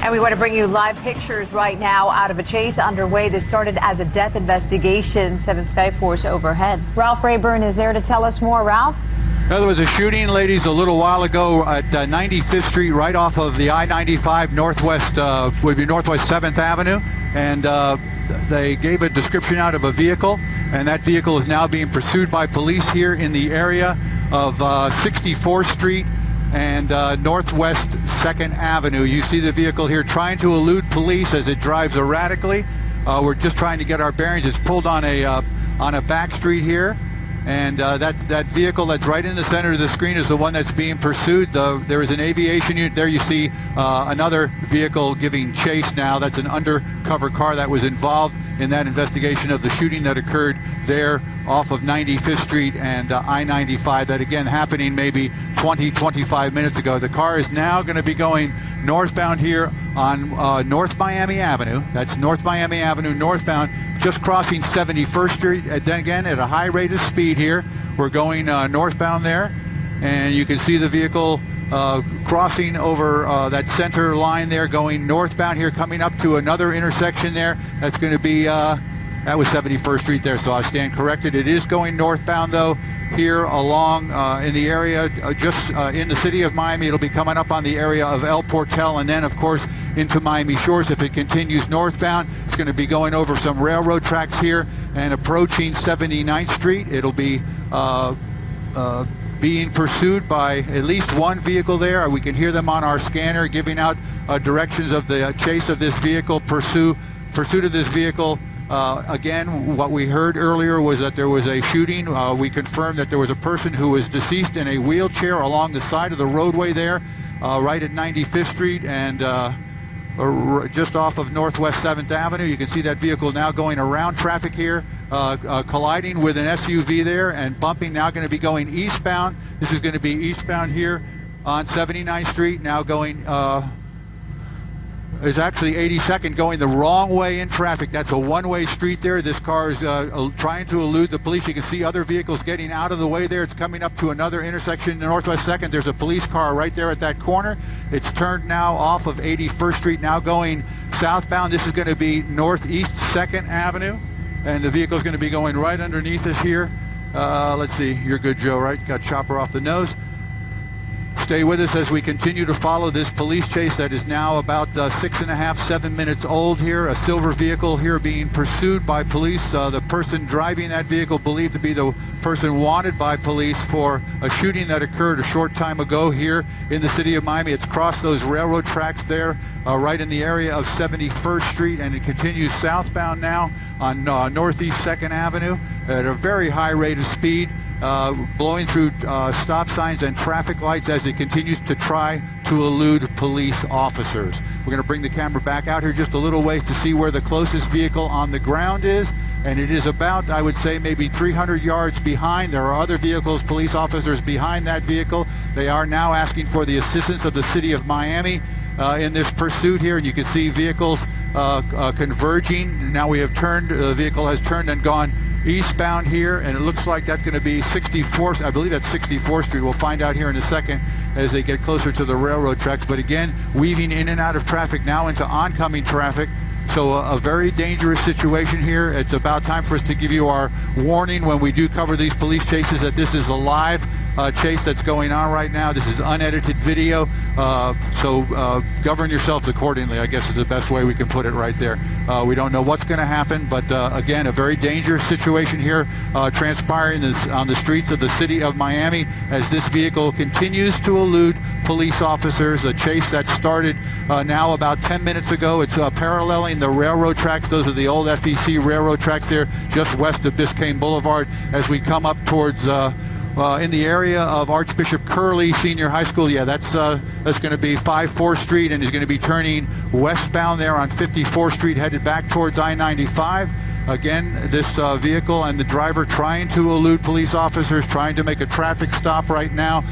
And we want to bring you live pictures right now out of a chase underway. This started as a death investigation. 7 Skyforce overhead. Ralph Rayburn is there to tell us more. Ralph? There was a shooting, ladies, a little while ago at 95th Street, right off of the I-95 northwest, would be Northwest 7th Avenue. And they gave a description out of a vehicle, and that vehicle is now being pursued by police here in the area of 64th Street and Northwest 2nd Avenue. You see the vehicle here trying to elude police as it drives erratically. We're just trying to get our bearings. It's pulled on a back street here, and that vehicle that's right in the center of the screen is the one that's being pursued. There is an aviation unit there. You see another vehicle giving chase now. That's an undercover car that was involved in that investigation of the shooting that occurred there off of 95th Street and I-95. That again happening maybe 20-25 minutes ago. The car is now going to be going northbound here on North Miami Avenue. That's North Miami Avenue northbound, just crossing 71st Street. And then again at a high rate of speed here. We're going northbound there, and you can see the vehicle crossing over that center line there, going northbound here, coming up to another intersection there. That's going to be, that was 71st Street there, so I stand corrected. It is going northbound, though, here along in the area, just in the city of Miami. It'll be coming up on the area of El Portal, and then, of course, into Miami Shores. If it continues northbound, it's going to be going over some railroad tracks here and approaching 79th Street. It'll be being pursued by at least one vehicle there. We can hear them on our scanner giving out directions of the chase of this vehicle, pursuit of this vehicle. Again, what we heard earlier was that there was a shooting. We confirmed that there was a person who was deceased in a wheelchair along the side of the roadway there, right at 95th Street and just off of Northwest 7th Avenue. You can see that vehicle now going around traffic here, colliding with an SUV there and bumping, now going to be going eastbound. This is going to be eastbound here on 79th Street, now going, is actually 82nd, going the wrong way in traffic. That's a one-way street there. This car is trying to elude the police. You can see other vehicles getting out of the way there. It's coming up to another intersection in Northwest 2nd. There's a police car right there at that corner. It's turned now off of 81st Street, now going southbound. This is going to be Northeast 2nd Avenue, and the vehicle is going to be going right underneath us here. Let's see, you're good, Joe, right? Got chopper off the nose. Stay with us as we continue to follow this police chase that is now about 6.5, 7 minutes old here. A silver vehicle here being pursued by police. The person driving that vehicle believed to be the person wanted by police for a shooting that occurred a short time ago here in the city of Miami. It's crossed those railroad tracks there right in the area of 71st Street, and it continues southbound now on Northeast 2nd Avenue at a very high rate of speed. Blowing through stop signs and traffic lights as it continues to try to elude police officers. We're going to bring the camera back out here just a little ways to see where the closest vehicle on the ground is, and it is about, I would say, maybe 300 yards behind. There are other vehicles, police officers behind that vehicle. They are now asking for the assistance of the city of Miami in this pursuit here, and you can see vehicles converging. Now we have turned, the vehicle has turned and gone eastbound here, and it looks like that's going to be 64th, I believe that's 64th Street. We'll find out here in a second as they get closer to the railroad tracks. But again, weaving in and out of traffic now into oncoming traffic. So a very dangerous situation here. It's about time for us to give you our warning when we do cover these police chases that this is a live chase that's going on right now. This is unedited video, so govern yourselves accordingly, I guess is the best way we can put it right there. We don't know what's going to happen, but again, a very dangerous situation here transpiring on the streets of the city of Miami as this vehicle continues to elude police officers. A chase that started now about 10 minutes ago. It's paralleling the railroad tracks. Those are the old FEC railroad tracks there just west of Biscayne Boulevard as we come up towards in the area of Archbishop Curley Senior High School. Yeah, that's going to be 54th Street, and he's going to be turning westbound there on 54th Street, headed back towards I-95. Again, this vehicle and the driver trying to elude police officers, trying to make a traffic stop right now.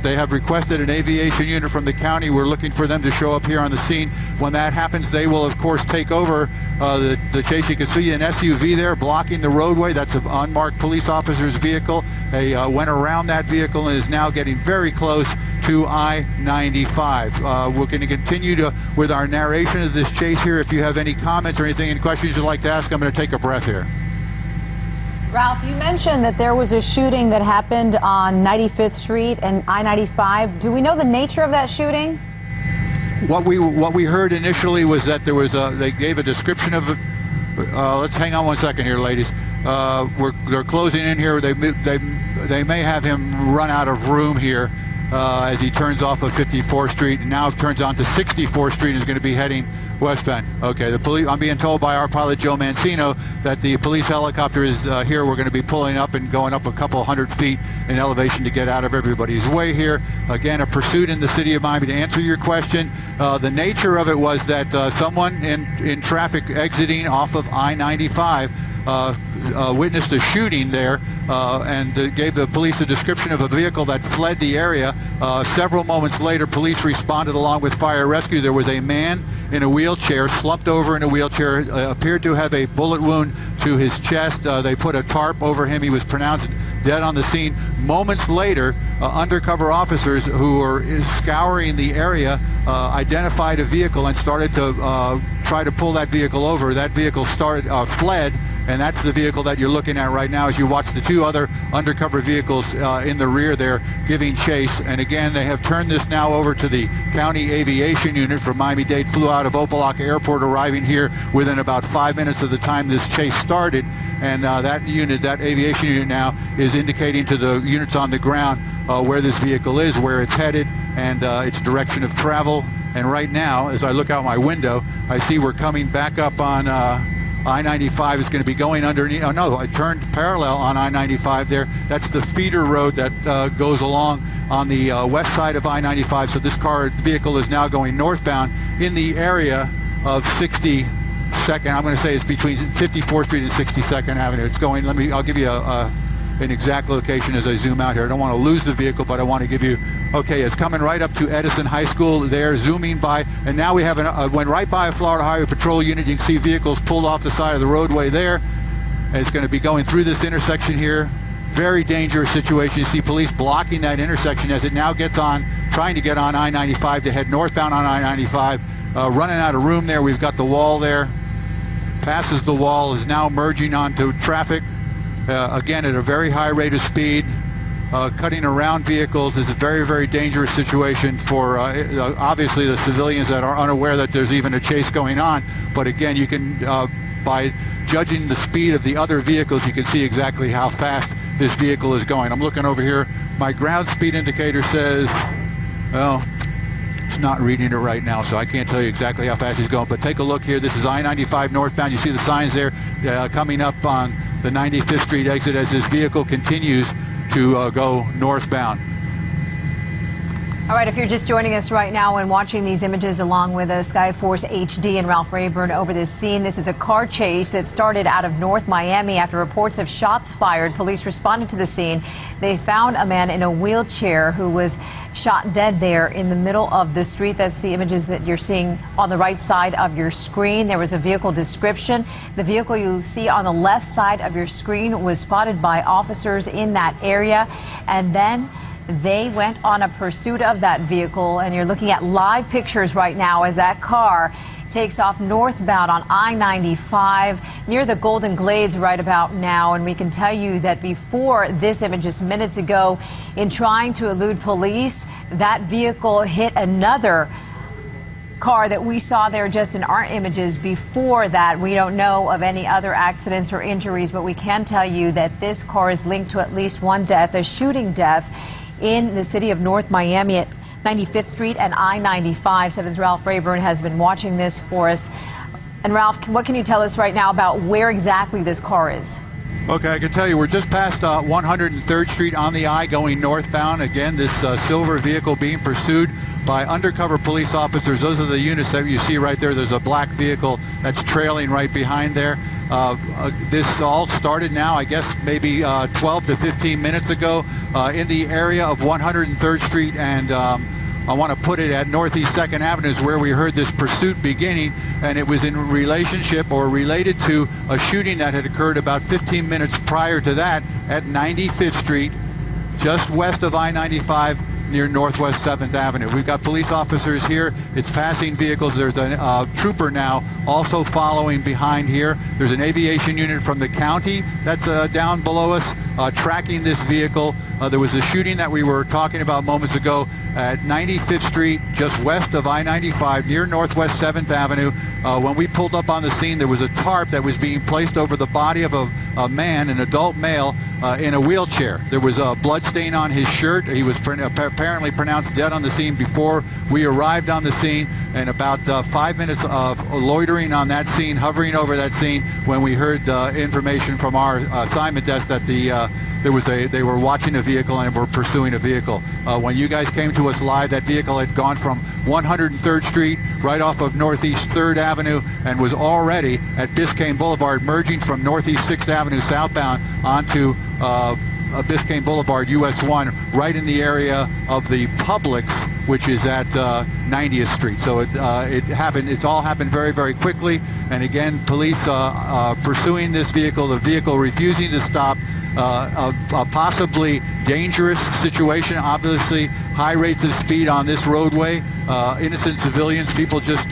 They have requested an aviation unit from the county. We're looking for them to show up here on the scene. When that happens, they will, of course, take over the chase. You can see an SUV there blocking the roadway. That's an unmarked police officer's vehicle. They went around that vehicle and is now getting very close to I-95. We're going to continue with our narration of this chase here. If you have any comments or anything, any questions you'd like to ask, I'm going to take a breath here. Ralph, you mentioned that there was a shooting that happened on 95th Street and I-95. Do we know the nature of that shooting? What we heard initially was that there was they gave a description of it. Let's hang on one second here, ladies. They're closing in here. They may have him run out of room here as he turns off of 54th Street and now turns on to 64th Street and is going to be heading westbound. Okay, the police. I'm being told by our pilot Joe Mancino that the police helicopter is here. We're going to be pulling up and going up a couple hundred feet in elevation to get out of everybody's way here. Again, a pursuit in the city of Miami. To answer your question, the nature of it was that someone in traffic exiting off of I-95 witnessed a shooting there and gave the police a description of a vehicle that fled the area. Several moments later, police responded along with fire rescue. There was a man in a wheelchair, slumped over in a wheelchair, appeared to have a bullet wound to his chest. They put a tarp over him. He was pronounced dead on the scene. Moments later, undercover officers who were scouring the area identified a vehicle and started to try to pull that vehicle over. That vehicle fled, and that's the vehicle that you're looking at right now as you watch the two other undercover vehicles in the rear there giving chase. And again, they have turned this now over to the County Aviation Unit from Miami-Dade, flew out of Opa-locka Airport, arriving here within about 5 minutes of the time this chase started. And that aviation unit now is indicating to the units on the ground where this vehicle is, where it's headed, and its direction of travel. And right now, as I look out my window, I see we're coming back up on I-95 is going to be going underneath. Oh no, I turned parallel on I-95 there. That's the feeder road that goes along on the west side of I-95. So this vehicle is now going northbound in the area of 62nd. I'm going to say it's between 54th Street and 62nd Avenue. It's going. I'll give you an exact location as I zoom out here. I don't want to lose the vehicle, but I want to give you. Okay, it's coming right up to Edison High School there, zooming by, and now we have went right by a Florida Highway Patrol unit. You can see vehicles pulled off the side of the roadway there. And it's going to be going through this intersection here. Very dangerous situation. You see police blocking that intersection as it now gets on, trying to get on I-95 to head northbound on I-95. Running out of room there. We've got the wall there. Passes the wall, is now merging onto traffic. Again, at a very high rate of speed. Cutting around vehicles is a very, very dangerous situation for obviously the civilians that are unaware that there's even a chase going on. But again, you can, by judging the speed of the other vehicles, you can see exactly how fast this vehicle is going. I'm looking over here. My ground speed indicator says, well, it's not reading it right now, so I can't tell you exactly how fast he's going. But take a look here. This is I-95 northbound. You see the signs there coming up on the 95th Street exit as this vehicle continues to go northbound. All right, if you're just joining us right now and watching these images along with Skyforce HD and Ralph Rayburn over this scene, this is a car chase that started out of North Miami after reports of shots fired. Police responded to the scene. They found a man in a wheelchair who was shot dead there in the middle of the street. That's the images that you're seeing on the right side of your screen. There was a vehicle description. The vehicle you see on the left side of your screen was spotted by officers in that area, and then they went on a pursuit of that vehicle, and you're looking at live pictures right now as that car takes off northbound on I-95 near the Golden Glades right about now. And we can tell you that before this image just minutes ago, in trying to elude police, that vehicle hit another car that we saw there just in our images before that. We don't know of any other accidents or injuries, but we can tell you that this car is linked to at least one death, a shooting death in the city of North Miami at 95th Street and I-95. 7's Ralph Rayburn has been watching this for us. And Ralph, what can you tell us right now about where exactly this car is? Okay, I can tell you we're just past 103rd Street on the I going northbound. Again, this silver vehicle being pursued by undercover police officers. Those are the units that you see right there. There's a black vehicle that's trailing right behind there. This all started now, I guess, maybe 12 to 15 minutes ago in the area of 103rd Street, and I want to put it at Northeast 2nd Avenue is where we heard this pursuit beginning, and it was in relationship or related to a shooting that had occurred about 15 minutes prior to that at 95th Street, just west of I-95, near Northwest 7th Avenue. We've got police officers here. It's passing vehicles. There's a trooper now also following behind here. There's an aviation unit from the county that's down below us tracking this vehicle. There was a shooting that we were talking about moments ago at 95th Street, just west of I-95, near Northwest 7th Avenue. When we pulled up on the scene, there was a tarp that was being placed over the body of a man, an adult male, in a wheelchair. There was a blood stain on his shirt. He was apparently pronounced dead on the scene before we arrived on the scene, and about 5 minutes of loitering on that scene, hovering over that scene, when we heard information from our assignment desk that they were watching a vehicle and were pursuing a vehicle. When you guys came to us live, that vehicle had gone from 103rd Street right off of Northeast 3rd Avenue and was already at Biscayne Boulevard, merging from Northeast 6th Avenue southbound onto Biscayne Boulevard, US 1, right in the area of the Publix, which is at 90th Street. So it happened. It's all happened very, very quickly. And again, police pursuing this vehicle, the vehicle refusing to stop. A possibly dangerous situation. Obviously, high rates of speed on this roadway. Innocent civilians, people just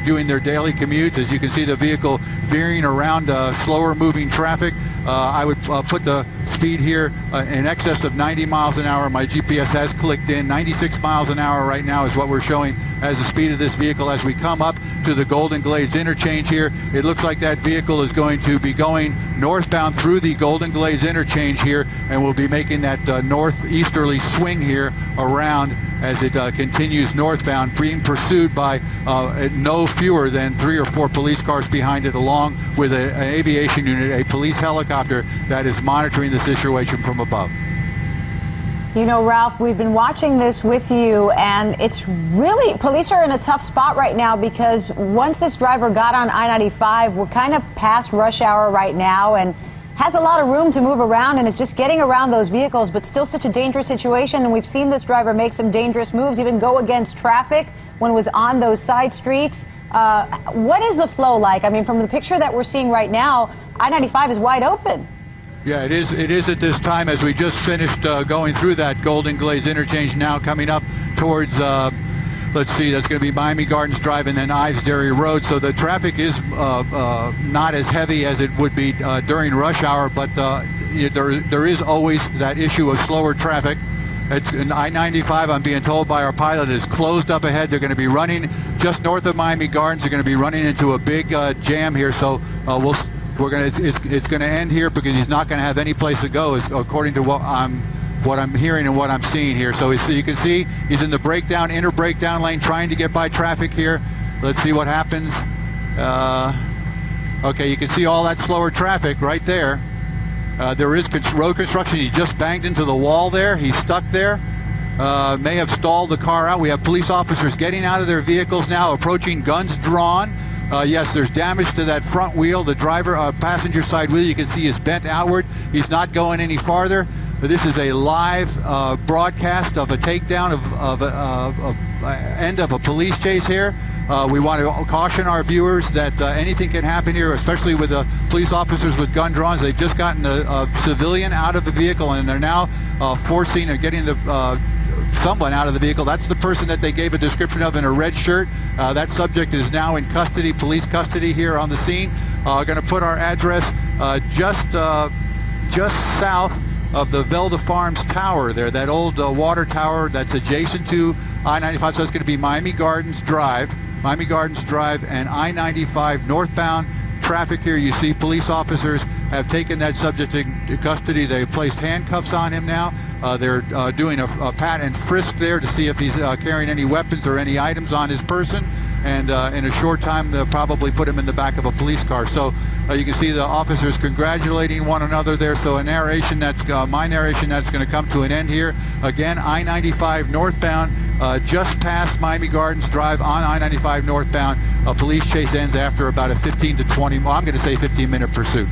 doing their daily commutes. As you can see, the vehicle veering around slower moving traffic. I would put the speed here in excess of 90 miles an hour. My GPS has clicked in. 96 miles an hour right now is what we're showing as the speed of this vehicle as we come up to the Golden Glades interchange here. It looks like that vehicle is going to be going northbound through the Golden Glades interchange here, and we'll be making that northeasterly swing here around as it continues northbound, being pursued by no fewer than 3 or 4 police cars behind it, along with an aviation unit, a police helicopter that is monitoring the situation from above. You know, Ralph, we've been watching this with you, and it's really, police are in a tough spot right now because once this driver got on I-95, we're kind of past rush hour right now and has a lot of room to move around and is just getting around those vehicles, but still such a dangerous situation. And we've seen this driver make some dangerous moves, even go against traffic when it was on those side streets. What is the flow like? I mean, from the picture that we're seeing right now, I-95 is wide open. Yeah, it is at this time, as we just finished going through that Golden Glades interchange, now coming up towards, let's see, that's going to be Miami Gardens Drive and then Ives Dairy Road. So the traffic is not as heavy as it would be during rush hour, but there is always that issue of slower traffic. It's an I-95, I'm being told by our pilot, is closed up ahead. They're going to be running just north of Miami Gardens. They're going to be running into a big jam here. So it's going to end here because he's not going to have any place to go, according to what I'm hearing and what I'm seeing here. So you can see he's in the inner breakdown lane, trying to get by traffic here. Let's see what happens. Okay, you can see all that slower traffic right there. There is road construction. He just banged into the wall there. He's stuck there. May have stalled the car out. We have police officers getting out of their vehicles now, approaching, guns drawn. Yes, there's damage to that front wheel. The passenger side wheel, you can see, is bent outward. He's not going any farther. This is a live broadcast of a takedown of end of a police chase here. We want to caution our viewers that anything can happen here, especially with the police officers with gun drawn. They've just gotten a civilian out of the vehicle, and they're now forcing or getting someone out of the vehicle. That's the person that they gave a description of in a red shirt. That subject is now in custody, police custody here on the scene. Going to put our address just south of the Velda Farms Tower there, that old water tower that's adjacent to I-95. So it's going to be Miami Gardens Drive and I-95 northbound traffic here. You see police officers have taken that subject into custody. They've placed handcuffs on him now. They're doing a pat and frisk there to see if he's carrying any weapons or any items on his person. And in a short time, they'll probably put him in the back of a police car. So you can see the officers congratulating one another there. So my narration that's going to come to an end here. Again, I-95 northbound, just past Miami Gardens Drive on I-95 northbound. A police chase ends after about a 15 to 20, well, I'm going to say 15-minute pursuit.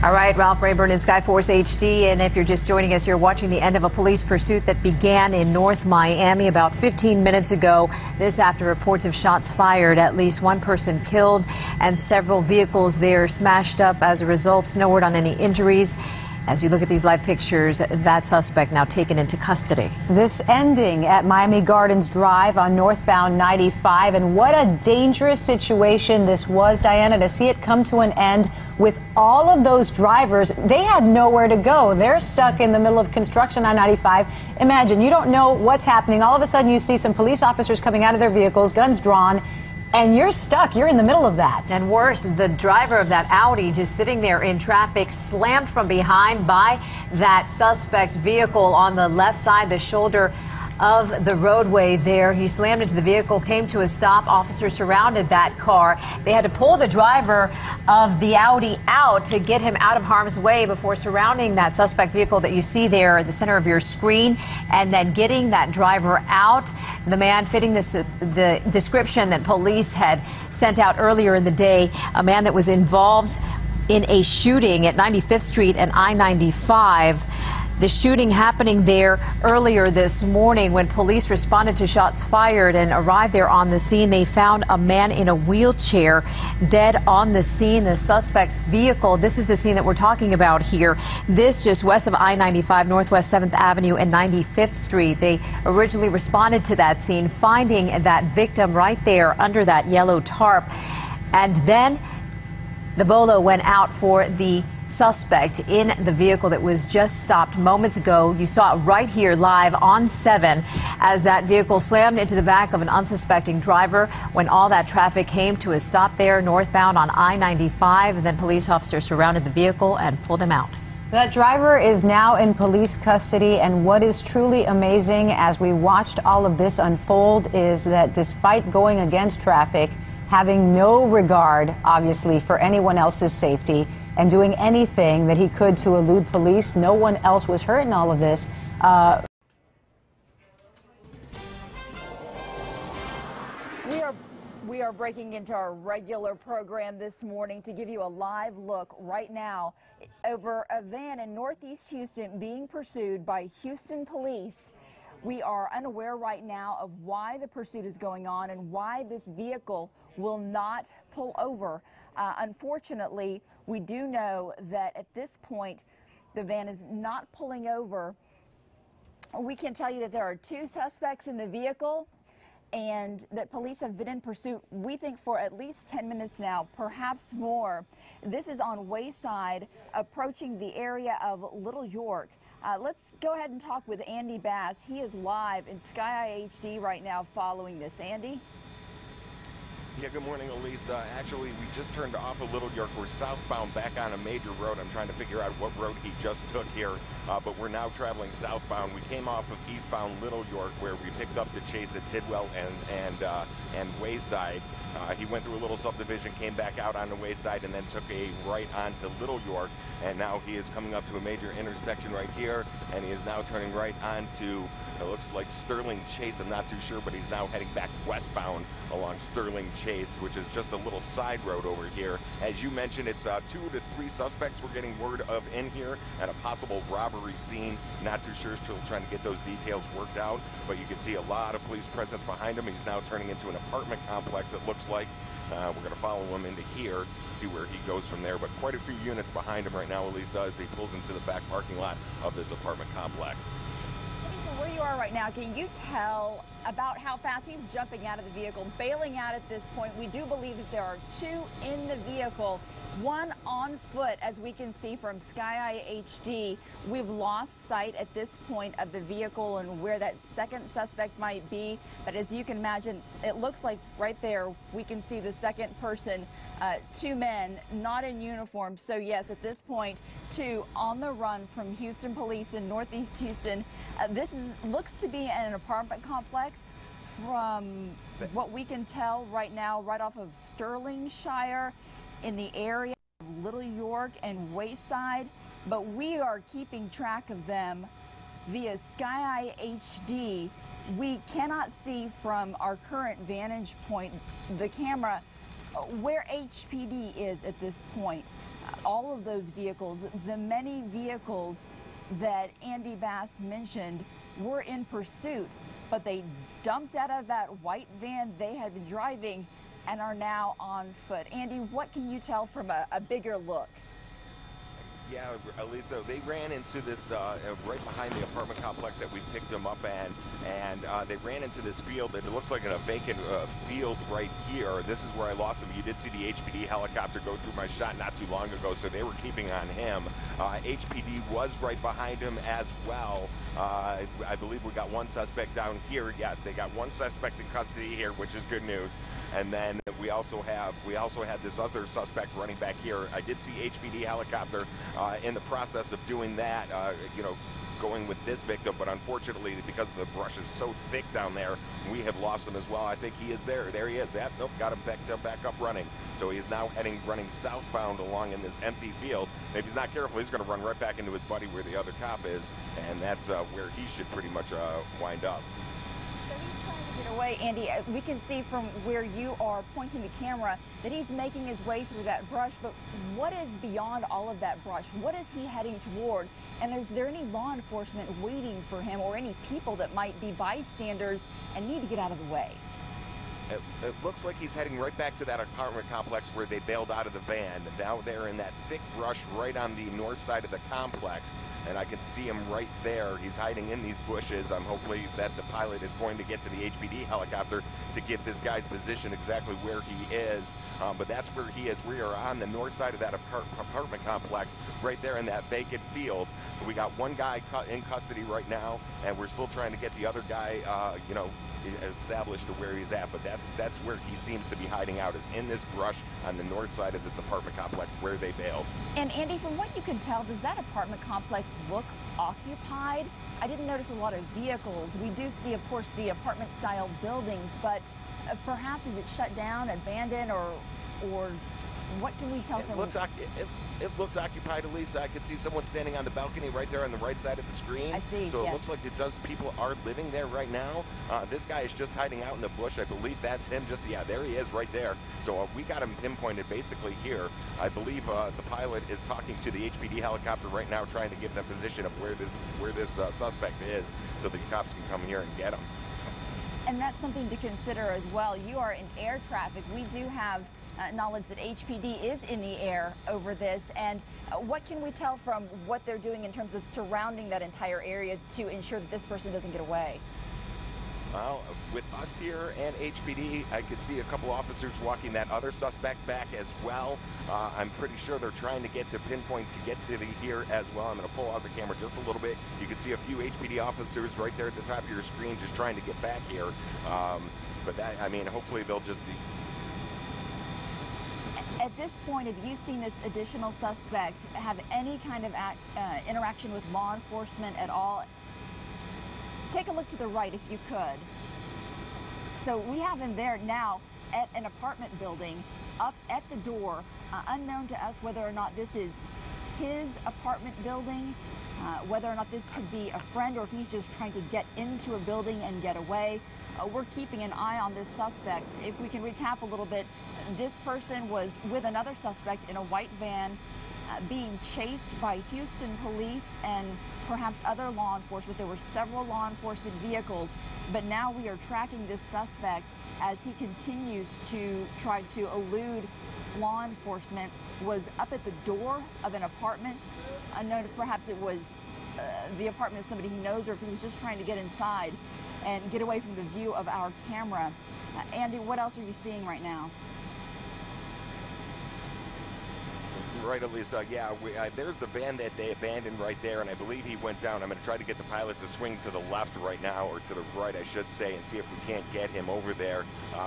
All right, Ralph Rayburn in Skyforce HD, and if you're just joining us, you're watching the end of a police pursuit that began in North Miami about 15 minutes ago. This after reports of shots fired, at least one person killed, and several vehicles there smashed up as a result. No word on any injuries. As you look at these live pictures, that suspect now taken into custody. This ending at Miami Gardens Drive on northbound 95, and what a dangerous situation this was, Diana, to see it come to an end with all of those drivers. They had nowhere to go. They're stuck in the middle of construction on 95. Imagine, you don't know what's happening. All of a sudden you see some police officers coming out of their vehicles, guns drawn, and you're stuck. You're in the middle of that. And worse, the driver of that Audi just sitting there in traffic, slammed from behind by that suspect vehicle on the left side, the shoulder of the roadway there. He slammed into the vehicle, came to a stop. Officers surrounded that car. They had to pull the driver of the Audi out to get him out of harm's way before surrounding that suspect vehicle that you see there at the center of your screen, and then getting that driver out. The man fitting the description that police had sent out earlier in the day, a man that was involved in a shooting at 95th Street and I-95. The shooting happening there earlier this morning. When police responded to shots fired and arrived there on the scene, they found a man in a wheelchair dead on the scene. The suspect's vehicle, this is the scene that we're talking about here. This just west of I-95, Northwest 7th Avenue and 95th Street. They originally responded to that scene, finding that victim right there under that yellow tarp. And then the bolo went out for the suspect in the vehicle that was just stopped moments ago. You saw it right here live on 7 as that vehicle slammed into the back of an unsuspecting driver when all that traffic came to a stop there northbound on I-95. And then police officers surrounded the vehicle and pulled him out. That driver is now in police custody, and what is truly amazing as we watched all of this unfold is that despite going against traffic, having no regard, obviously, for anyone else's safety, and doing anything that he could to elude police, no one else was hurt in all of this. We are breaking into our regular program this morning to give you a live look right now over a van in Northeast Houston being pursued by Houston police. We are unaware right now of why the pursuit is going on and why this vehicle will not pull over. Unfortunately, we do know that at this point, the van is not pulling over. We can tell you that there are 2 suspects in the vehicle and that police have been in pursuit, we think, for at least 10 minutes now, perhaps more. This is on Wayside, approaching the area of Little York. Let's go ahead and talk with Andy Bass. He is live in Sky HD right now following this. Andy? Yeah, good morning, Elise. Actually, we just turned off of Little York. We're southbound back on a major road. I'm trying to figure out what road he just took here, but we're now traveling southbound. We came off of eastbound Little York, where we picked up the chase at Tidwell and Wayside. He went through a little subdivision, came back out on the Wayside, and then took a right onto Little York. And now he is coming up to a major intersection right here, and he is now turning right onto, it looks like Sterling Chase. I'm not too sure, but he's now heading back westbound along Sterling Chase, which is just a little side road over here. As you mentioned, it's 2 to 3 suspects we're getting word of in here at a possible robbery scene. Not too sure, still trying to get those details worked out, but you can see a lot of police presence behind him. He's now turning into an apartment complex, it looks like. We're going to follow him into here, see where he goes from there, but quite a few units behind him right now, Elisa, as he pulls into the back parking lot of this apartment complex. Where you are right now, can you tell about how fast he's jumping out of the vehicle, bailing out at this point? We do believe that there are 2 in the vehicle, 1 on foot, as we can see from Sky HD. We've lost sight at this point of the vehicle and where that second suspect might be, but as you can imagine, it looks like right there we can see the second person, 2 men not in uniform. So yes, at this point, 2 on the run from Houston police in Northeast Houston. This looks to be an apartment complex from what we can tell right now, right off of Sterlingshire, in the area of Little York and Wayside, but we are keeping track of them via Sky HD. We cannot see from our current vantage point, the camera, where HPD is at this point. All of those vehicles, the many vehicles that Andy Bass mentioned, were in pursuit, but they dumped out of that white van they had been driving and are now on foot. Andy, what can you tell from a bigger look? Yeah, Elisa, they ran into this right behind the apartment complex that we picked them up at, and they ran into this field that it looks like a vacant field right here. This is where I lost them. You did see the HPD helicopter go through my shot not too long ago, so they were keeping on him. HPD was right behind him as well. I believe we got one suspect down here. Yes, they got one suspect in custody here, which is good news. And then we also had this other suspect running back here. I did see HPD helicopter in the process of doing that, you know, going with this victim, but unfortunately, because the brush is so thick down there, we have lost him as well. I think he is there. There he is. Yep, nope, got him back up running. So he is now running southbound along in this empty field. And if he's not careful, he's going to run right back into his buddy where the other cop is, and that's where he should pretty much wind up. So he's trying to get away, Andy. We can see from where you are pointing the camera that he's making his way through that brush, but what is beyond all of that brush? What is he heading toward? And is there any law enforcement waiting for him or any people that might be bystanders and need to get out of the way? It looks like he's heading right back to that apartment complex where they bailed out of the van. Now they're in that thick brush right on the north side of the complex, and I can see him right there. He's hiding in these bushes. Hopefully that the pilot is going to get to the HPD helicopter to give this guy's position exactly where he is. But that's where he is. We are on the north side of that apartment complex, right there in that vacant field. We got one guy in custody right now, and we're still trying to get the other guy, you know, established to where he's at, but that's where he seems to be hiding out, is in this brush on the north side of this apartment complex where they bailed. And Andy, from what you can tell, does that apartment complex look occupied? I didn't notice a lot of vehicles. We do see, of course, the apartment style buildings, but perhaps is it shut down, abandoned, or what can we tell from it looks occupied, Elisa. I could see someone standing on the balcony right there on the right side of the screen. I see, so yes. It looks like people are living there right now. This guy is just hiding out in the bush. I believe that's him. Yeah, there he is right there. So we got him pinpointed basically here. I believe the pilot is talking to the HPD helicopter right now, trying to give them position of where this suspect is, so the cops can come here and get him. And that's something to consider as well. You are in air traffic. We do have knowledge that HPD is in the air over this, and what can we tell from what they're doing in terms of surrounding that entire area to ensure that this person doesn't get away? Well, with us here and HPD, I could see a couple officers walking that other suspect back as well. I'm pretty sure they're trying to get to pinpoint to get to here as well. I'm going to pull out the camera just a little bit. You can see a few HPD officers right there at the top of your screen just trying to get back here. But that, I mean, hopefully they'll just... At this point, have you seen this additional suspect have any kind of interaction with law enforcement at all? Take a look to the right if you could. So we have him there now at an apartment building, up at the door, unknown to us whether or not this is his apartment building, whether or not this could be a friend or if he's just trying to get into a building and get away. We're keeping an eye on this suspect. If we can recap a little bit, this person was with another suspect in a white van, being chased by Houston police and perhaps other law enforcement. There were several law enforcement vehicles, but now we are tracking this suspect as he continues to try to elude law enforcement. Was up at the door of an apartment, unknown if perhaps it was the apartment of somebody he knows, or if he was just trying to get inside and get away from the view of our camera. Andy, what else are you seeing right now? Right, Elisa. Yeah, there's the van that they abandoned right there, and I believe he went down. I'm going to try to get the pilot to swing to the left right now, or to the right, I should say, and see if we can't get him over there.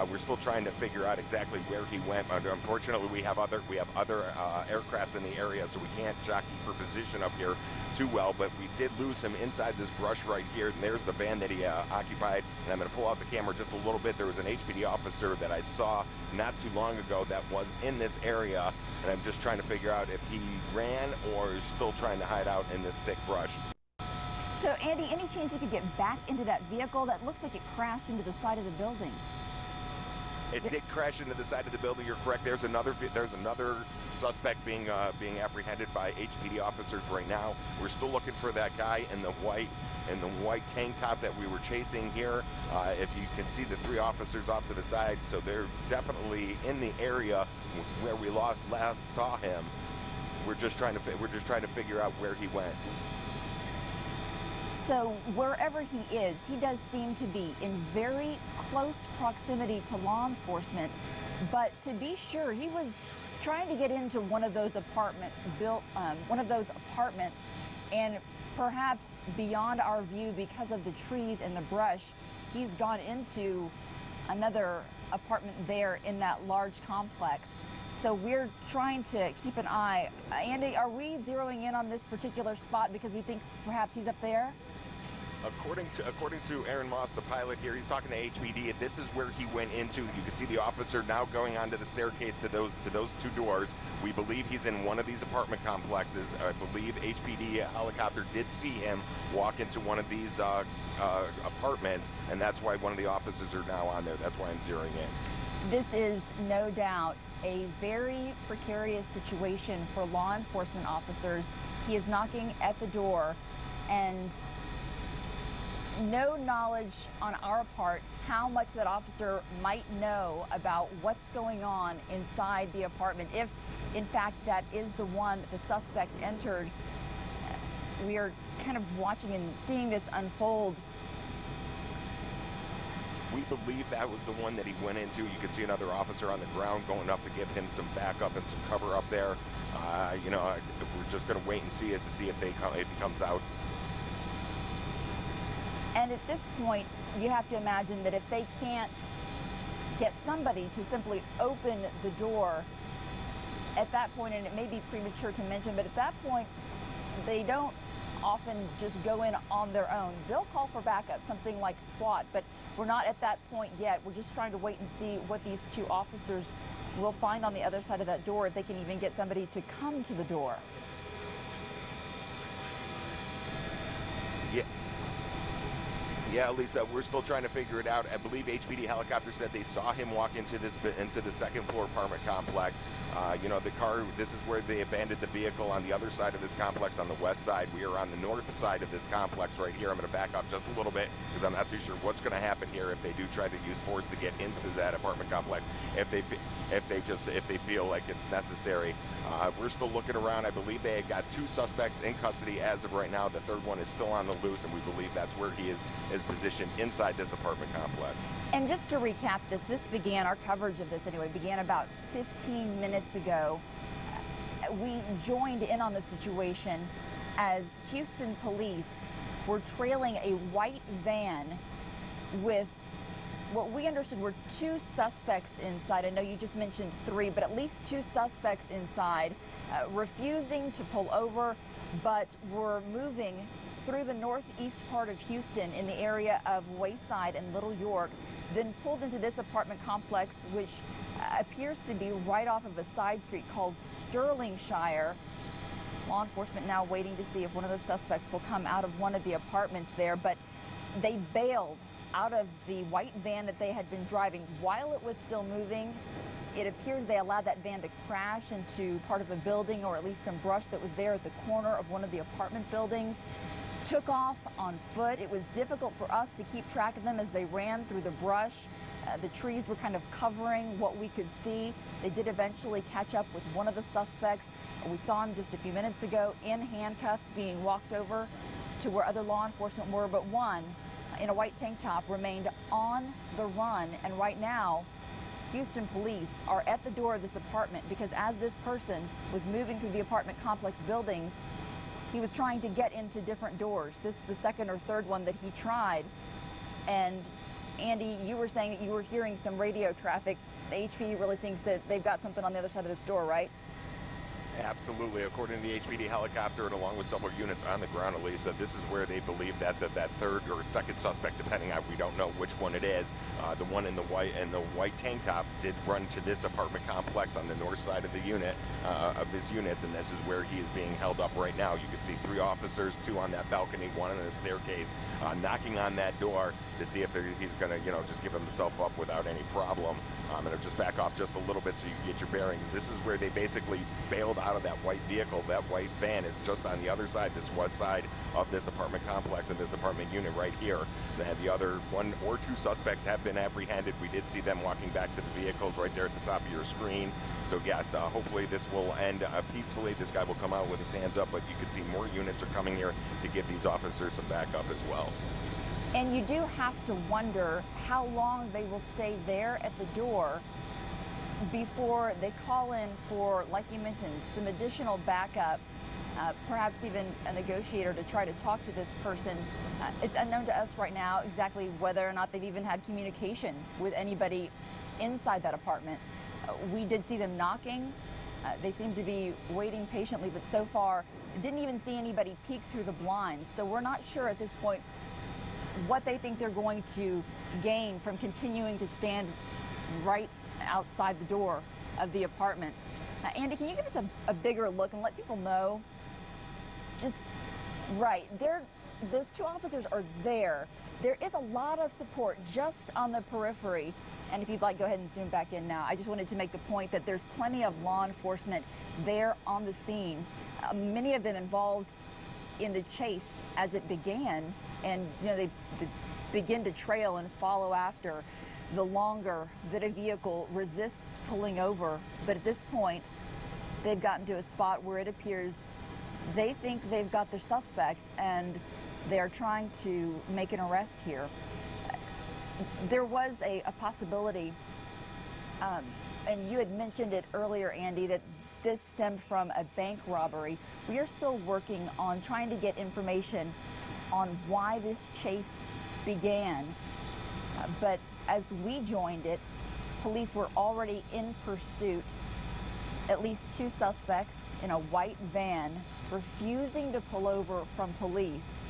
We're still trying to figure out exactly where he went. Unfortunately, we have other aircrafts in the area, so we can't jockey for position up here too well. But we did lose him inside this brush right here, and there's the van that he occupied. And I'm going to pull out the camera just a little bit. There was an HPD officer that I saw not too long ago that was in this area, and I'm just trying to figure out if he ran or is still trying to hide out in this thick brush. So, Andy, any chance you could get back into that vehicle? That looks like it crashed into the side of the building. It did crash into the side of the building. You're correct. There's another suspect being apprehended by HPD officers right now. We're still looking for that guy in the white tank top that we were chasing here. If you can see the 3 officers off to the side, so they're definitely in the area where we last saw him. we're just trying to figure out where he went. So wherever he is, he does seem to be in very close proximity to law enforcement. But to be sure, he was trying to get into one of those apartments, and perhaps beyond our view because of the trees and the brush, he's gone into another apartment there in that large complex. So we're trying to keep an eye. Andy, are we zeroing in on this particular spot because we think perhaps he's up there? According to Aaron Moss, the pilot here, he's talking to HPD. This is where he went into. You can see the officer now going onto the staircase to those two doors. We believe he's in one of these apartment complexes. I believe HPD helicopter did see him walk into one of these apartments, and that's why one of the officers are now on there. That's why I'm zeroing in. This is no doubt a very precarious situation for law enforcement officers. He is knocking at the door, and no knowledge on our part how much that officer might know about what's going on inside the apartment. If, in fact, that is the one that the suspect entered, we are kind of watching and seeing this unfold. We believe that was the one that he went into. You can see another officer on the ground going up to give him some backup and some cover up there. You know, we're just going to wait and see it to see if he comes out. And at this point, you have to imagine that if they can't get somebody to simply open the door at that point, and it may be premature to mention, but at that point, they don't often just go in on their own. They'll call for backup, something like SWAT, but we're not at that point yet. We're just trying to wait and see what these two officers will find on the other side of that door, if they can even get somebody to come to the door. Yeah, Lisa, we're still trying to figure it out. I believe HPD helicopter said they saw him walk into the second floor apartment complex. You know, the car, this is where they abandoned the vehicle on the other side of this complex on the west side. We are on the north side of this complex right here. I'm going to back off just a little bit because I'm not too sure what's going to happen here if they do try to use force to get into that apartment complex, if they feel like it's necessary. We're still looking around. I believe they had got 2 suspects in custody as of right now. The third one is still on the loose, and we believe that's where he is positioned inside this apartment complex. And just to recap this began, our coverage of this anyway, began about 15 minutes ago. We joined in on the situation as Houston police were trailing a white van with what we understood were 2 suspects inside. I know you just mentioned 3, but at least 2 suspects inside, refusing to pull over, but were moving through the northeast part of Houston in the area of Wayside and Little York, then pulled into this apartment complex, which appears to be right off of a side street called Sterlingshire. Law enforcement now waiting to see if one of those suspects will come out of one of the apartments there, but they bailed out of the white van that they had been driving while it was still moving. It appears they allowed that van to crash into part of a building, or at least some brush that was there at the corner of one of the apartment buildings. Took off on foot. It was difficult for us to keep track of them as they ran through the brush. The trees were kind of covering what we could see. They did eventually catch up with one of the suspects. We saw him just a few minutes ago in handcuffs being walked over to where other law enforcement were, but one in a white tank top remained on the run. And right now, Houston police are at the door of this apartment because as this person was moving through the apartment complex buildings, he was trying to get into different doors. This is the second or third one that he tried. And Andy, you were saying that you were hearing some radio traffic. The HPD really thinks that they've got something on the other side of this door, right? Absolutely. According to the HPD helicopter and along with several units on the ground, Elisa, this is where they believe that third or second suspect, depending on, we don't know which one it is, the one in the white tank top did run to this apartment complex on the north side of the unit, of his units, and this is where he is being held up right now. You can see 3 officers, 2 on that balcony, 1 on the staircase, knocking on that door to see if he's going to, just give himself up without any problem. I'm going to just back off just a little bit so you can get your bearings. This is where they basically bailed out of that white vehicle. That white van is just on the other side, this west side of this apartment complex and this apartment unit right here. And the other 1 or 2 suspects have been apprehended. We did see them walking back to the vehicles right there at the top of your screen. So yes, hopefully this will end peacefully. This guy will come out with his hands up, but you can see more units are coming here to give these officers some backup as well. And you do have to wonder how long they will stay there at the door before they call in for, like you mentioned, some additional backup, perhaps even a negotiator to try to talk to this person. It's unknown to us right now exactly whether or not they've even had communication with anybody inside that apartment. We did see them knocking. They seem to be waiting patiently, but so far didn't even see anybody peek through the blinds. So we're not sure at this point what they think they're going to gain from continuing to stand right outside the door of the apartment. Andy, can you give us a bigger look and let people know just right there? Those 2 officers are there. There is a lot of support just on the periphery. And if you'd like, go ahead and zoom back in now. I just wanted to make the point that there's plenty of law enforcement there on the scene. Many of them involved in the chase as it began. And, you know, they begin to trail and follow after the longer that a vehicle resists pulling over. But at this point, they've gotten to a spot where it appears they think they've got their suspect and they're trying to make an arrest here. There was a possibility, and you had mentioned it earlier, Andy, that this stemmed from a bank robbery. We are still working on trying to get information on why this chase began. But as we joined it, police were already in pursuit. At least 2 suspects in a white van refusing to pull over from police.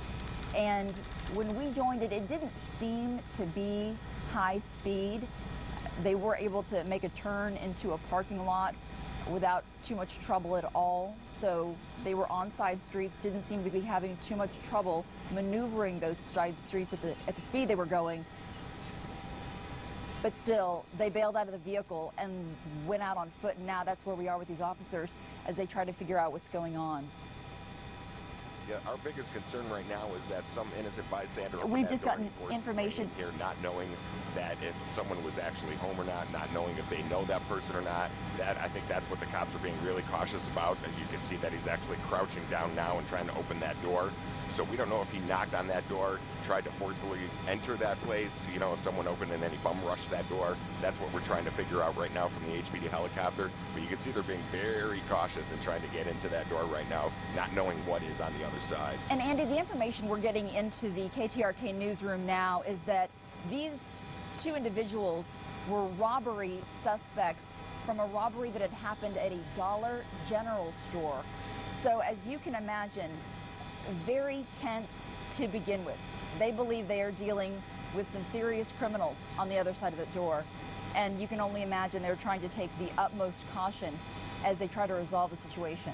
And when we joined it, it didn't seem to be high speed. They were able to make a turn into a parking lot without too much trouble at all. So they were on side streets, didn't seem to be having too much trouble maneuvering those side streets at the speed they were going. But still, they bailed out of the vehicle and went out on foot. And now that's where we are with these officers as they try to figure out what's going on. Yeah, our biggest concern right now is that some innocent bystander. We've just gotten information here, not knowing that if someone was actually home or not knowing if they know that person or not. That, I think that's what the cops are being really cautious about. And you can see that he's actually crouching down now and trying to open that door. So we don't know if he knocked on that door, tried to forcefully enter that place, you know, if someone opened and then he bum rushed that door. That's what we're trying to figure out right now from the HPD helicopter. But you can see they're being very cautious and trying to get into that door right now, not knowing what is on the other side. And Andy, the information we're getting into the KTRK newsroom now is that these 2 individuals were robbery suspects from a robbery that had happened at a Dollar General store. So as you can imagine, very tense to begin with. They believe they are dealing with some serious criminals on the other side of the door. And you can only imagine they're trying to take the utmost caution as they try to resolve the situation.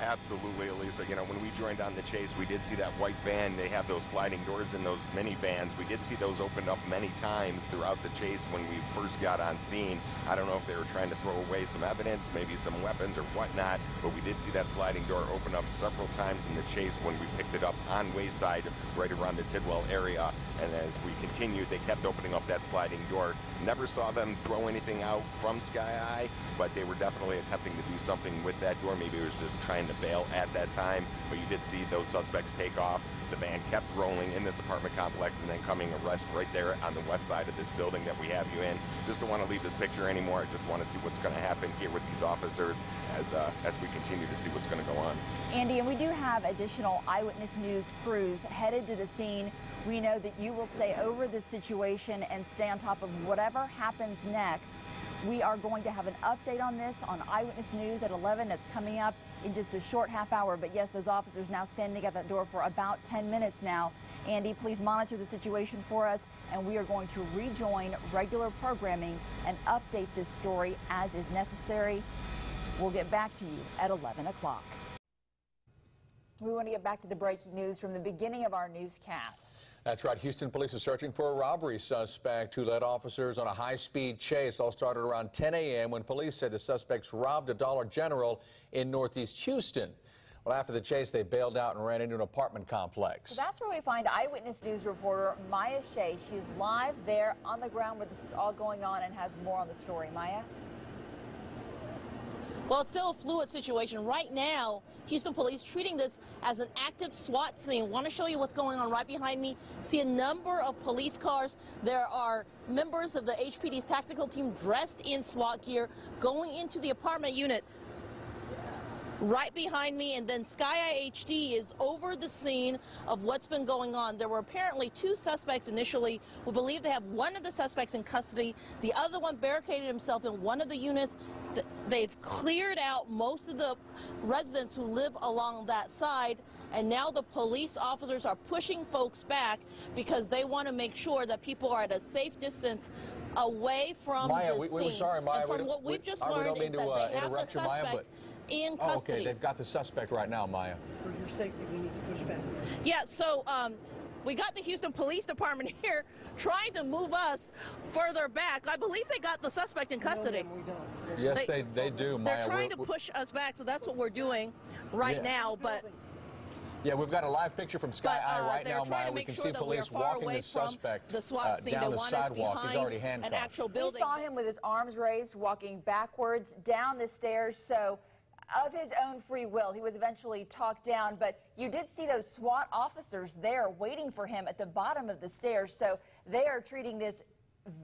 Absolutely, Elisa. You know, when we joined on the chase, we did see that white van. They have those sliding doors in those minivans. We did see those open up many times throughout the chase when we first got on scene. I don't know if they were trying to throw away some evidence, maybe some weapons or whatnot, but we did see that sliding door open up several times in the chase when we picked it up on Wayside, right around the Tidwell area. And as we continued, they kept opening up that sliding door. Never saw them throw anything out from Sky Eye, but they were definitely attempting to do something with that door. Maybe it was just trying to bail at that time, but you did see those suspects take off. The van kept rolling in this apartment complex and then coming arrest right there on the west side of this building that we have you in. Just don't want to leave this picture anymore. I just want to see what's going to happen here with these officers as we continue to see what's going to go on. Andy, and we do have additional Eyewitness News crews headed to the scene. We know that you will stay over the situation and stay on top of whatever happens next. We are going to have an update on this on Eyewitness News at 11. That's coming up in just a short half hour. But yes, those officers now standing at that door for about 10 minutes now. Andy, please monitor the situation for us, and we are going to rejoin regular programming and update this story as is necessary. We'll get back to you at 11 o'clock. We want to get back to the breaking news from the beginning of our newscast. That's right. Houston police are searching for a robbery suspect who led officers on a high-speed chase. All started around 10 a.m. when police said the suspects robbed a Dollar General in Northeast Houston. Well, after the chase, they bailed out and ran into an apartment complex. So that's where we find Eyewitness News reporter Maya Shea. She's live there on the ground where this is all going on and has more on the story. Maya? Well, it's still a fluid situation. Right now, Houston police treating this as an active SWAT scene. Want to show you what's going on right behind me. See a number of police cars. There are members of the HPD's tactical team dressed in SWAT gear going into the apartment unit right behind me, and then Sky Eye HD is over the scene of what's been going on. There were apparently two suspects initially. We believe they have one of the suspects in custody. The other one barricaded himself in one of the units. They've cleared out most of the residents who live along that side, and now the police officers are pushing folks back because they want to make sure that people are at a safe distance away from Maya, the scene. we're sorry, Maya. And from what we've just learned is that they have the suspect in custody. Okay, they've got the suspect right now, Maya. For your safety, we need to push back. Yeah, so we got the Houston Police Department here trying to move us further back. I believe they got the suspect in custody. No, we don't. Yes, they do, Maya. They're trying to push us back, so that's what we're doing right now. But yeah, we've got a live picture from Sky Eye right now, Maya. We can see police walking the suspect down the sidewalk. He's already handcuffed. An actual building. We saw him with his arms raised, walking backwards down the stairs. So, of his own free will, he was eventually talked down. But you did see those SWAT officers there waiting for him at the bottom of the stairs. So they are treating this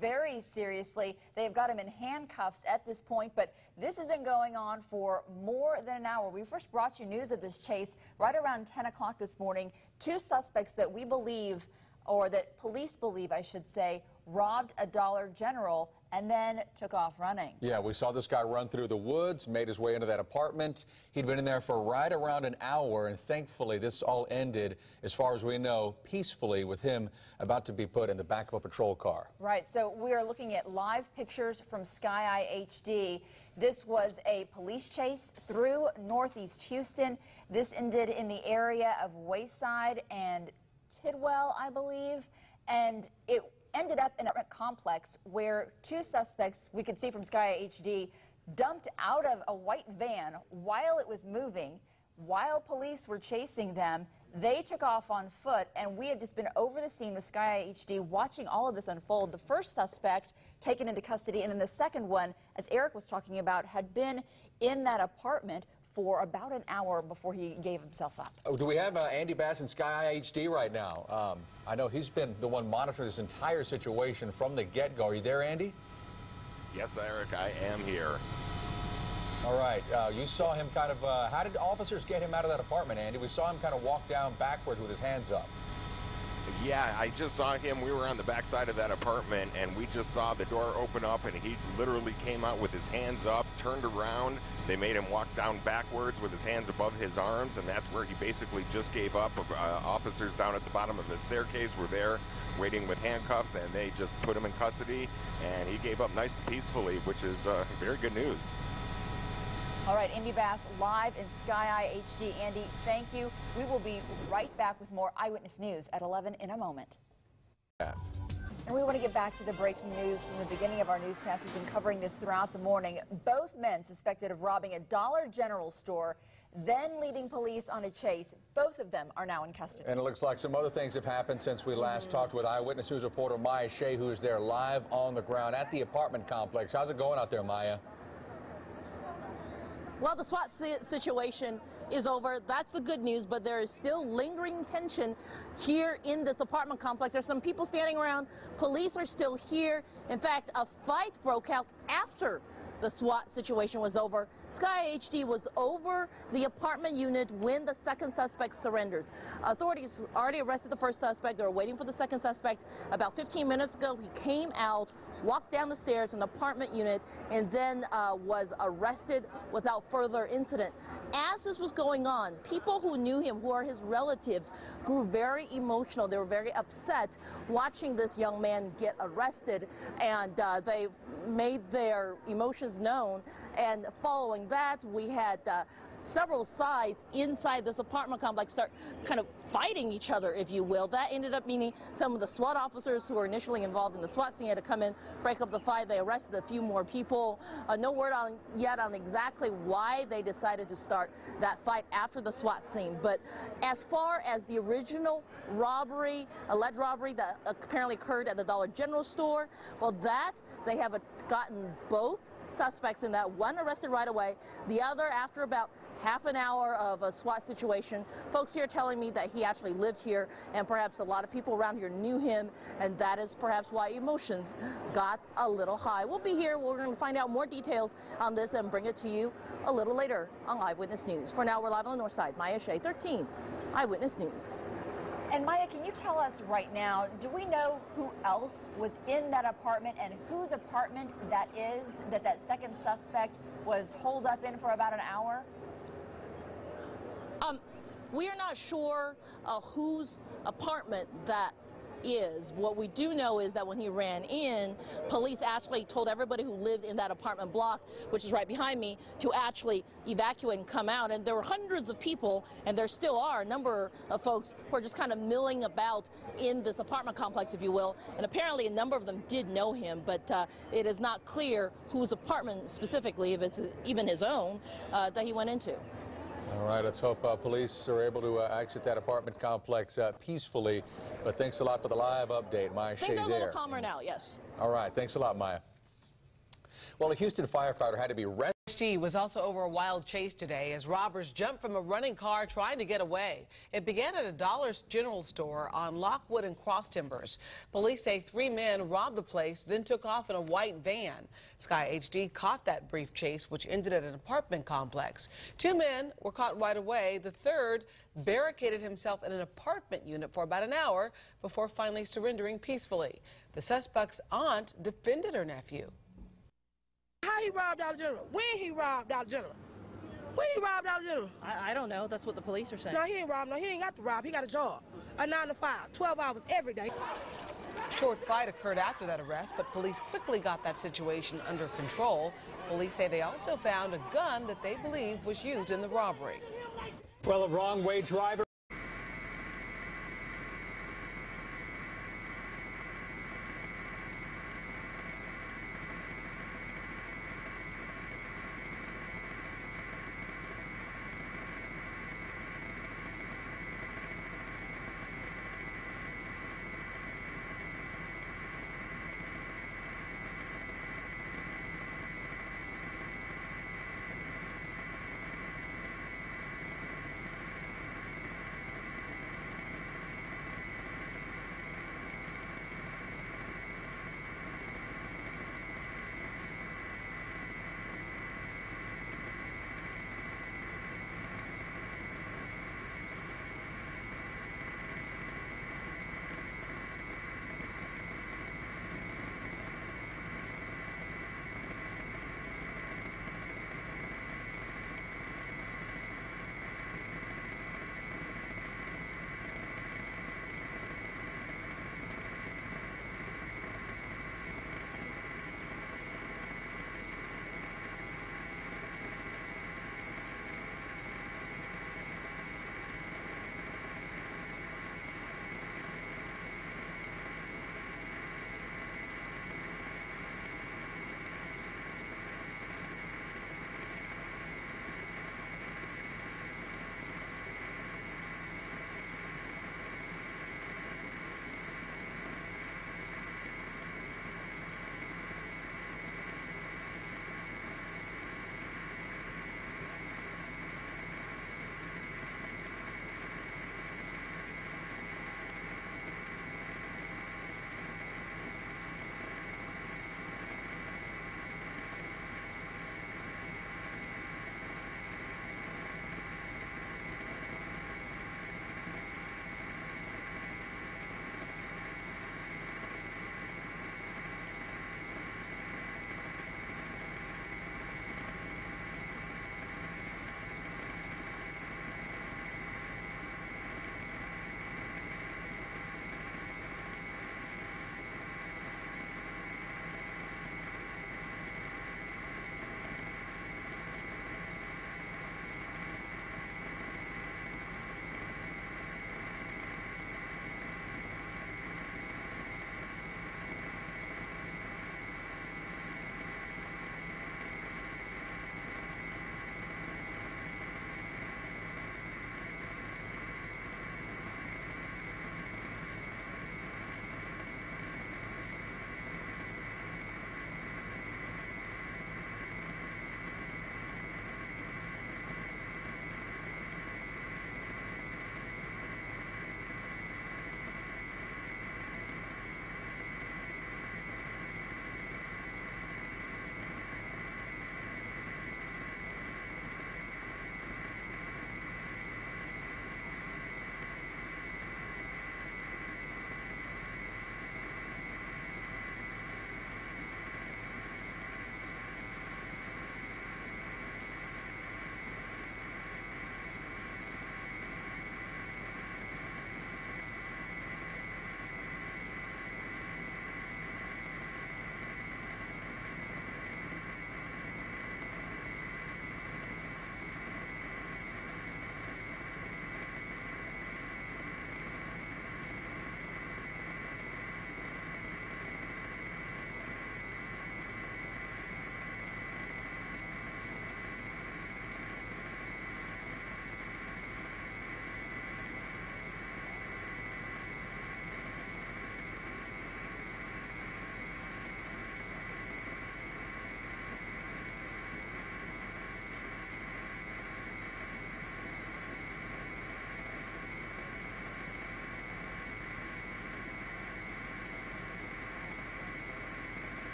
very seriously. They've got him in handcuffs at this point, but this has been going on for more than an hour. We first brought you news of this chase right around 10 o'clock this morning. Two suspects that we believe, or that police believe, I should say, robbed a Dollar General and then took off running. Yeah, we saw this guy run through the woods, made his way into that apartment. He'd been in there for right around an hour, and thankfully this all ended, as far as we know, peacefully, with him about to be put in the back of a patrol car. Right, so we are looking at live pictures from Sky Eye HD. This was a police chase through Northeast Houston. This ended in the area of Wayside and Tidwell, I believe, and it ended up in a complex where two suspects, we could see from Sky HD, dumped out of a white van while it was moving. While police were chasing them, they took off on foot, and we have just been over the scene with Sky HD watching all of this unfold. The first suspect taken into custody, and then the second one, as Eric was talking about, had been in that apartment for about an hour before he gave himself up. Oh, do we have Andy Bass in Sky HD right now? I know he's been the one monitoring this entire situation from the get-go. Are you there, Andy? Yes, Eric, I am here. All right. You saw him kind of, how did officers get him out of that apartment, Andy? We saw him kind of walk down backwards with his hands up. Yeah, I just saw him. We were on the back side of that apartment, and we just saw the door open up, and he literally came out with his hands up, turned around. They made him walk down backwards with his hands above his arms, and that's where he basically just gave up. Officers down at the bottom of the staircase were there waiting with handcuffs, and they just put him in custody, and he gave up nice and peacefully, which is very good news. All right, Andy Bass live in Sky Eye HD. Andy, thank you. We will be right back with more Eyewitness News at 11 in a moment. Yeah. And we want to get back to the breaking news from the beginning of our newscast. We've been covering this throughout the morning. Both men suspected of robbing a Dollar General store, then leading police on a chase. Both of them are now in custody. And it looks like some other things have happened since we last talked with Eyewitness News reporter Maya Shea, who is there live on the ground at the apartment complex. How's it going out there, Maya? Well, the SWAT situation is over. That's the good news, but there is still lingering tension here in this apartment complex. There's some people standing around. Police are still here. In fact, a fight broke out after the SWAT situation was over. Sky HD was over the apartment unit when the second suspect surrendered. Authorities already arrested the first suspect. They were waiting for the second suspect. About 15 minutes ago, he came out, walked down the stairs in the apartment unit, and then was arrested without further incident. As this was going on, people who knew him, who are his relatives, grew very emotional. They were very upset watching this young man get arrested, and they made their emotions known. And following that, we had several sides inside this apartment complex start kind of fighting each other, if you will. That ended up meaning some of the SWAT officers who were initially involved in the SWAT scene had to come in, break up the fight. They arrested a few more people. No word yet on exactly why they decided to start that fight after the SWAT scene. But as far as the original robbery, alleged robbery that apparently occurred at the Dollar General store, well, that they have gotten both suspects in that. One arrested right away, the other after about half an hour of a SWAT situation. Folks here telling me that he actually lived here, and perhaps a lot of people around here knew him, and that is perhaps why emotions got a little high. We'll be here. We're going to find out more details on this and bring it to you a little later on Eyewitness News. For now, we're live on the north side. Maya Shea, 13 Eyewitness News. And Maya, can you tell us right now, do we know who else was in that apartment and whose apartment that is that second suspect was holed up in for about an hour? We are not sure whose apartment that is. What we do know is that when he ran in, police actually told everybody who lived in that apartment block, which is right behind me, to actually evacuate and come out. And there were hundreds of people, and there still are a number of folks who are just kind of milling about in this apartment complex, if you will. And apparently a number of them did know him, but it is not clear whose apartment specifically, if it's even his own, that he went into. All right, let's hope police are able to exit that apartment complex peacefully. But thanks a lot for the live update, Maya Shea. Things are a little calmer now, yes. All right, thanks a lot, Maya. Well, a Houston firefighter had to be rescued. HD was also over a wild chase today as robbers jumped from a running car trying to get away. It began at a Dollar General store on Lockwood and Cross Timbers. Police say 3 men robbed the place, then took off in a white van. Sky HD caught that brief chase, which ended at an apartment complex. 2 men were caught right away. The third barricaded himself in an apartment unit for about an hour before finally surrendering peacefully. The suspect's aunt defended her nephew. How he robbed Dollar General? When he robbed Dollar General? When he robbed Dollar General? I don't know. That's what the police are saying. No, he ain't robbed. No, he ain't got to rob. He got a job. A 9 to 5, 12 hours every day. A short fight occurred after that arrest, but police quickly got that situation under control. Police say they also found a gun that they believe was used in the robbery. Well, a wrong-way driver